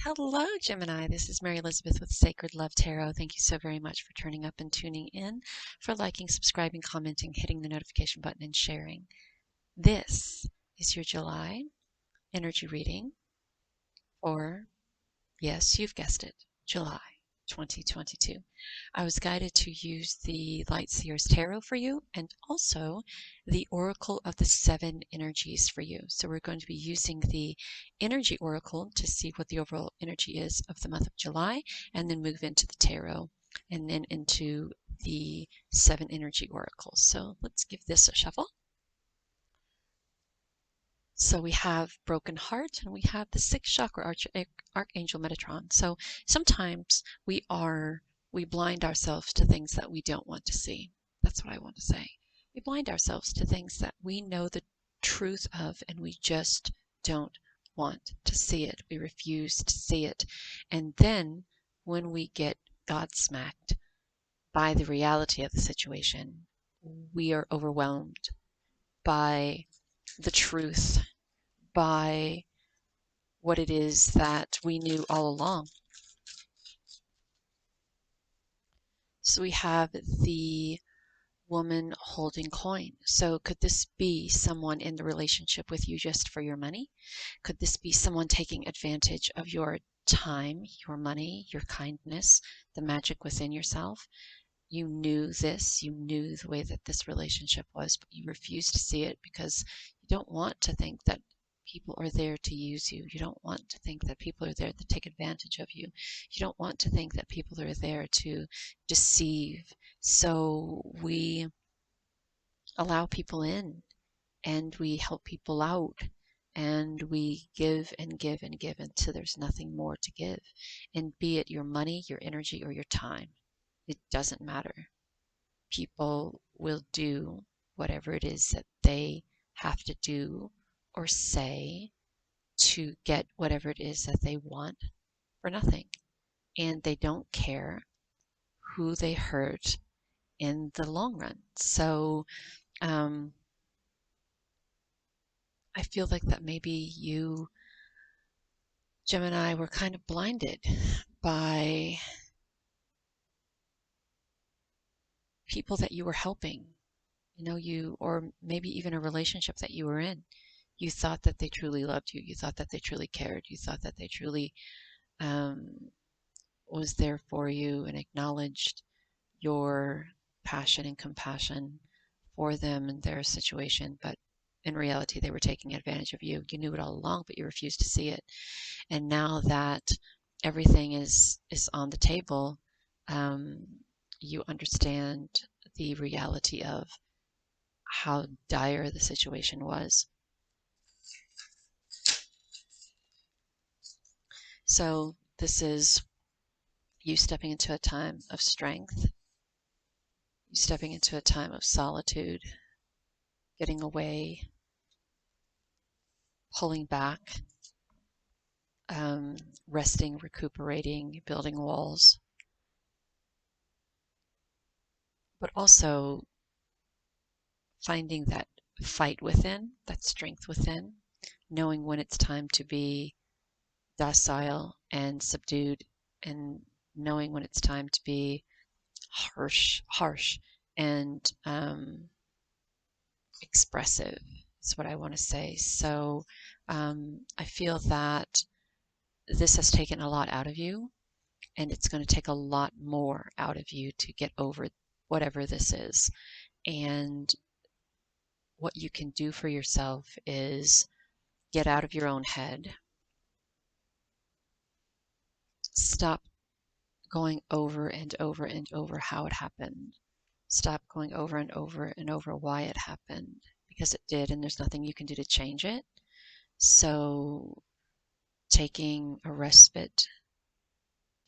Hello, Gemini. This is Mary Elizabeth with Sacred Love Tarot. Thank you so very much for turning up and tuning in, for liking, subscribing, commenting, hitting the notification button, and sharing. This is your July energy reading for, yes, you've guessed it, July 2022. I was guided to use the Light Seers Tarot for you and also the Oracle of the Seven Energies for you. So we're going to be using the Energy Oracle to see what the overall energy is of the month of July, and then move into the Tarot and then into the Seven Energy Oracles. So let's give this a shuffle. So we have Broken Heart and we have the Sixth Chakra Archangel Metatron. So sometimes we blind ourselves to things that we don't want to see. That's what I want to say. We blind ourselves to things that we know the truth of and we just don't want to see it. We refuse to see it. And then when we get godsmacked by the reality of the situation, we are overwhelmed by the truth, by what it is that we knew all along. So we have the woman holding coin. So could this be someone in the relationship with you just for your money? Could this be someone taking advantage of your time, your money, your kindness, the magic within yourself? You knew this, you knew the way that this relationship was, but you refuse to see it because you don't want to think that people are there to use you. You don't want to think that people are there to take advantage of you. You don't want to think that people are there to deceive. So we allow people in and we help people out and we give and give and give until there's nothing more to give. And be it your money, your energy, or your time, it doesn't matter. People will do whatever it is that they have to do or say to get whatever it is that they want for nothing. And they don't care who they hurt in the long run. So I feel like that maybe you, Gemini, were kind of blinded by people that you were helping, or maybe even a relationship that you were in. You thought that they truly loved you. You thought that they truly cared. You thought that they truly was there for you and acknowledged your passion and compassion for them and their situation. But in reality, they were taking advantage of you. You knew it all along, but you refused to see it. And now that everything is on the table, you understand the reality of how dire the situation was. So this is you stepping into a time of strength, you stepping into a time of solitude, getting away, pulling back, resting, recuperating, building walls, but also finding that fight within, that strength within, knowing when it's time to be docile and subdued, and knowing when it's time to be harsh and expressive is what I want to say. So I feel that this has taken a lot out of you, and it's going to take a lot more out of you to get over whatever this is. And what you can do for yourself is get out of your own head. Stop going over and over and over how it happened. Stop going over and over and over why it happened, because it did, and there's nothing you can do to change it. So taking a respite,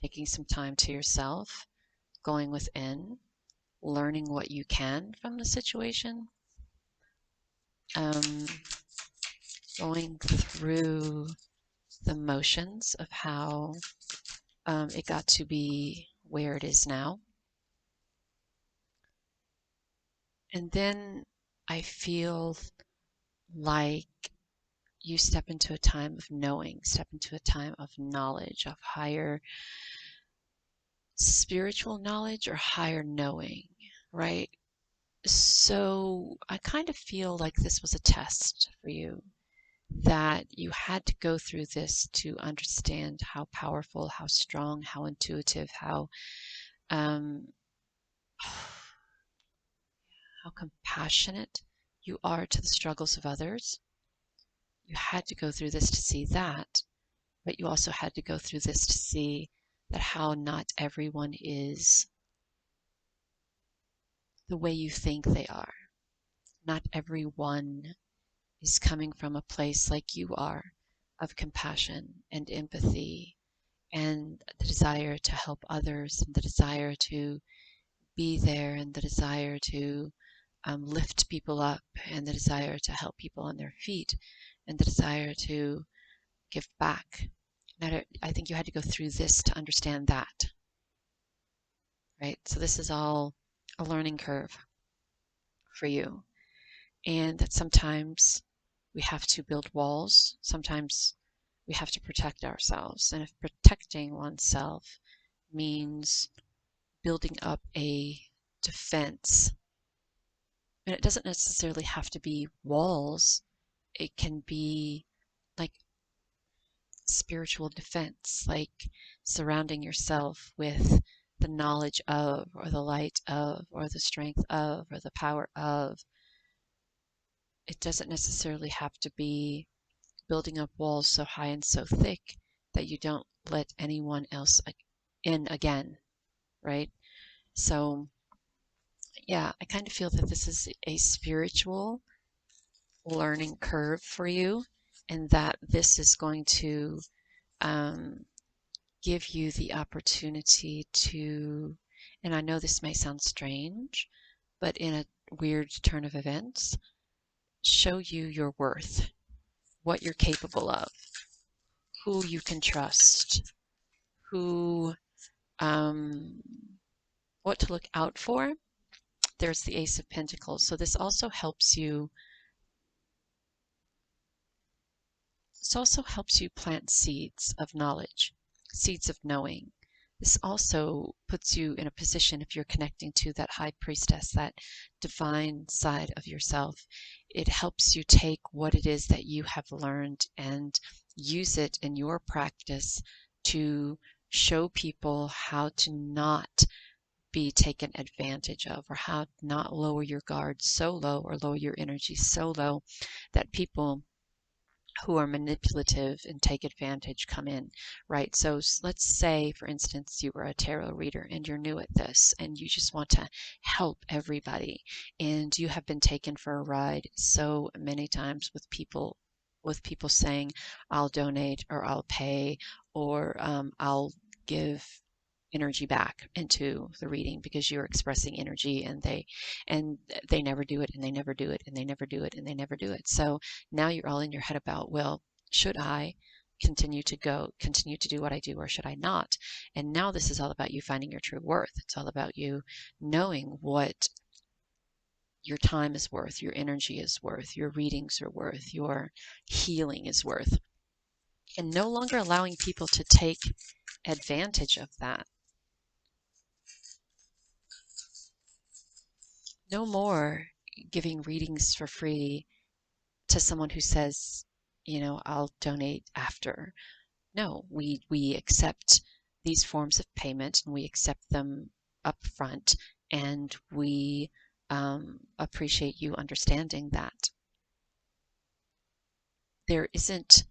taking some time to yourself, going within, learning what you can from the situation, going through the motions of how it got to be where it is now. And then I feel like you step into a time of knowing, step into a time of knowledge, of higher spiritual knowledge or higher knowing, right? So I kind of feel like this was a test for you, that you had to go through this to understand how powerful, how strong, how intuitive, um, how compassionate you are to the struggles of others. You had to go through this to see that, but you also had to go through this to see that how not everyone is the way you think they are. Not everyone is coming from a place like you are, of compassion and empathy and the desire to help others and the desire to be there and the desire to lift people up and the desire to help people on their feet and the desire to give back. I think you had to go through this to understand that, right? So this is all a learning curve for you. And that sometimes we have to build walls. Sometimes we have to protect ourselves. And if protecting oneself means building up a defense, and it doesn't necessarily have to be walls, it can be like spiritual defense, like surrounding yourself with the knowledge of, or the light of, or the strength of, or the power of. It doesn't necessarily have to be building up walls so high and so thick that you don't let anyone else in again, right? So, yeah, I kind of feel that this is a spiritual learning curve for you, and that this is going to um, give you the opportunity to, and I know this may sound strange, but in a weird turn of events, show you your worth, what you're capable of, who you can trust, who, um, what to look out for. There's the Ace of Pentacles. So this also helps you. This also helps you plant seeds of knowledge, seeds of knowing. This also puts you in a position, if you're connecting to that high priestess, that divine side of yourself. It helps you take what it is that you have learned and use it in your practice to show people how to not be taken advantage of, or how to not lower your guard so low or lower your energy so low that people who are manipulative and take advantage come in, right? So let's say, for instance, you were a tarot reader and you're new at this and you just want to help everybody, and you have been taken for a ride so many times with people saying, I'll donate, or I'll pay, or I'll give energy back into the reading because you're expressing energy, and they never do it, and they never do it, and they never do it, and they never do it. So now you're all in your head about, well, should I continue to do what I do, or should I not? And now this is all about you finding your true worth. It's all about you knowing what your time is worth, your energy is worth, your readings are worth, your healing is worth, and no longer allowing people to take advantage of that. No more giving readings for free to someone who says, I'll donate after. No, we accept these forms of payment, and we accept them up front, and we appreciate you understanding that there isn't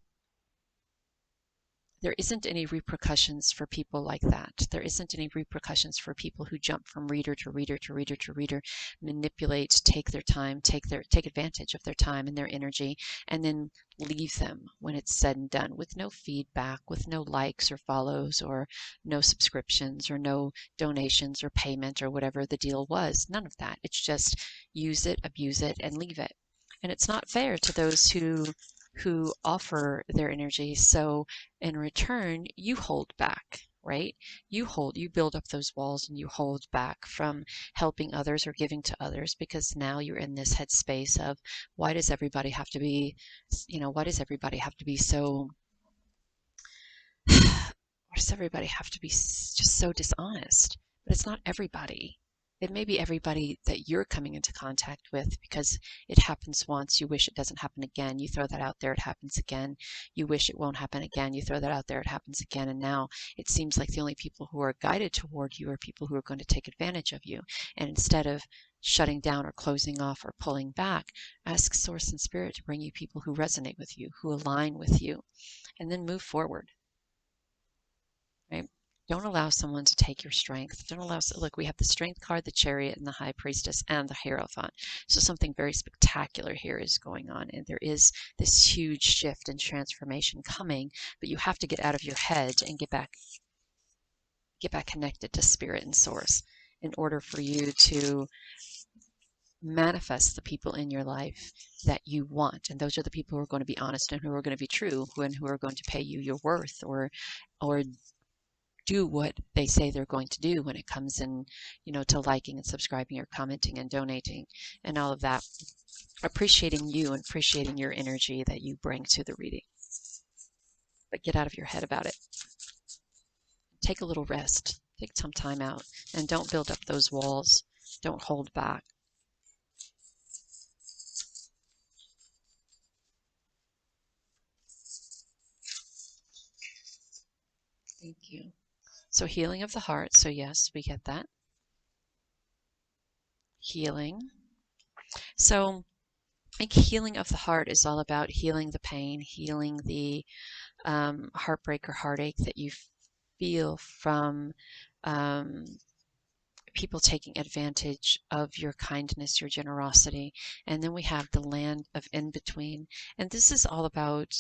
any repercussions for people like that. There isn't any repercussions for people who jump from reader to reader to reader to reader, manipulate, take their time, take advantage of their time and their energy, and then leave them when it's said and done, with no feedback, with no likes or follows, or no subscriptions, or no donations or payment, or whatever the deal was. None of that. It's just use it, abuse it, and leave it. And it's not fair to those who offer their energy. So in return, you hold back, right? You build up those walls and you hold back from helping others or giving to others because now you're in this headspace of why does everybody have to be, why does everybody have to be so, why does everybody have to be just so dishonest? But it's not everybody. It may be everybody that you're coming into contact with because it happens once. You wish it doesn't happen again. You throw that out there, it happens again. You wish it won't happen again. You throw that out there, it happens again. And now it seems like the only people who are guided toward you are people who are going to take advantage of you. And instead of shutting down or closing off or pulling back, ask Source and Spirit to bring you people who resonate with you, who align with you, and then move forward. Right? Don't allow someone to take your strength. Don't allow, look, we have the Strength card, the Chariot, and the High Priestess, and the Hierophant. So something very spectacular here is going on, and there is this huge shift and transformation coming, but you have to get out of your head and get back connected to Spirit and Source in order for you to manifest the people in your life that you want. And those are the people who are going to be honest and who are going to be true and who are going to pay you your worth or do what they say they're going to do when it comes in, to liking and subscribing or commenting and donating and all of that. Appreciating you and appreciating your energy that you bring to the reading. But get out of your head about it. Take a little rest. Take some time out. And don't build up those walls. Don't hold back. Thank you. So healing of the heart. So yes, we get that. Healing. So I think healing of the heart is all about healing the pain, healing the heartbreak or heartache that you feel from people taking advantage of your kindness, your generosity. And then we have the land of in between. And this is all about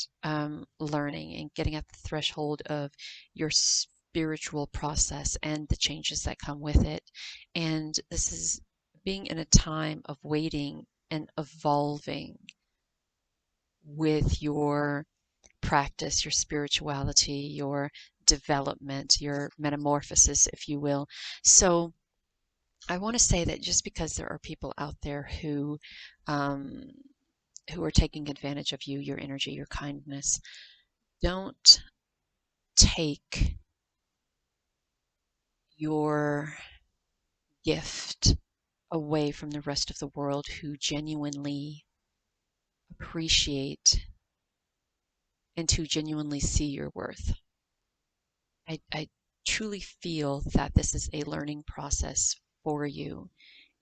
learning and getting at the threshold of your spiritual process and the changes that come with it. And this is being in a time of waiting and evolving with your practice, your spirituality, your development, your metamorphosis, if you will. So I want to say that just because there are people out there who are taking advantage of you, your energy, your kindness, don't take your gift away from the rest of the world who genuinely appreciate and who genuinely see your worth. I truly feel that this is a learning process for you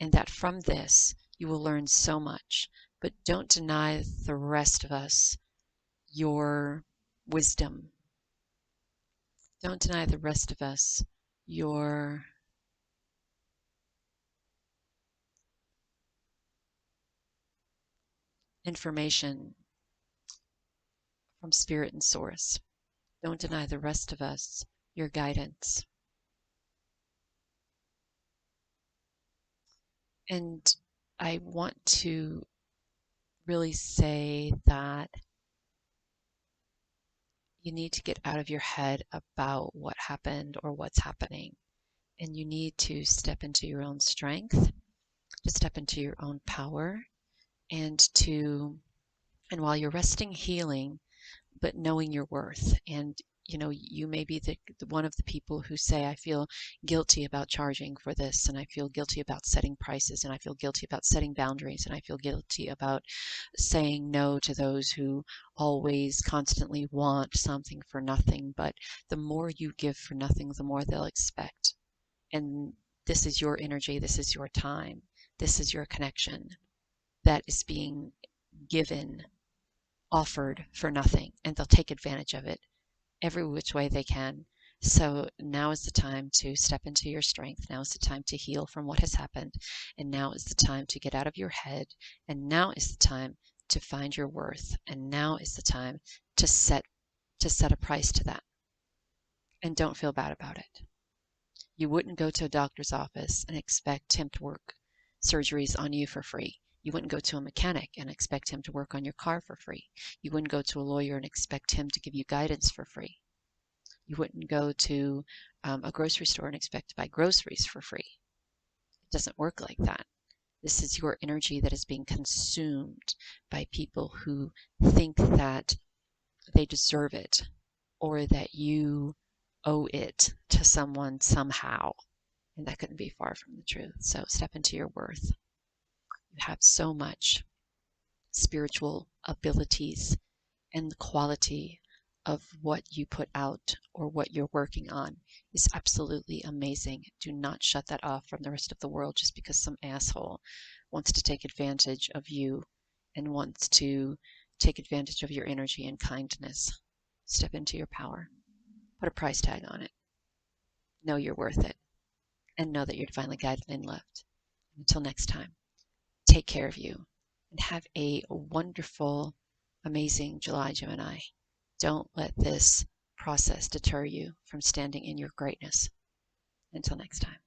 and that from this you will learn so much, but don't deny the rest of us your wisdom. Don't deny the rest of us your information from Spirit and Source. Don't deny the rest of us your guidance. And I want to really say that you need to get out of your head about what happened or what's happening. And you need to step into your own strength, to step into your own power, and while you're resting, healing, but knowing your worth. And you may be the one of the people who say, I feel guilty about charging for this, and I feel guilty about setting prices, and I feel guilty about setting boundaries, and I feel guilty about saying no to those who always constantly want something for nothing. But the more you give for nothing, the more they'll expect. And this is your energy, this is your time, this is your connection that is being given, offered for nothing, and they'll take advantage of it every which way they can. So now is the time to step into your strength. Now is the time to heal from what has happened. And now is the time to get out of your head. And now is the time to find your worth. And now is the time to set a price to that. And don't feel bad about it. You wouldn't go to a doctor's office and expect him to work surgeries on you for free. You wouldn't go to a mechanic and expect him to work on your car for free. You wouldn't go to a lawyer and expect him to give you guidance for free. You wouldn't go to a grocery store and expect to buy groceries for free. It doesn't work like that. This is your energy that is being consumed by people who think that they deserve it or that you owe it to someone somehow. And that couldn't be far from the truth. So step into your worth. You have so much spiritual abilities, and the quality of what you put out or what you're working on is absolutely amazing. Do not shut that off from the rest of the world just because some asshole wants to take advantage of you and wants to take advantage of your energy and kindness. Step into your power. Put a price tag on it. Know you're worth it. And know that you're divinely guided and loved. Until next time, take care of you and have a wonderful, amazing July, Gemini. Don't let this process deter you from standing in your greatness. Until next time.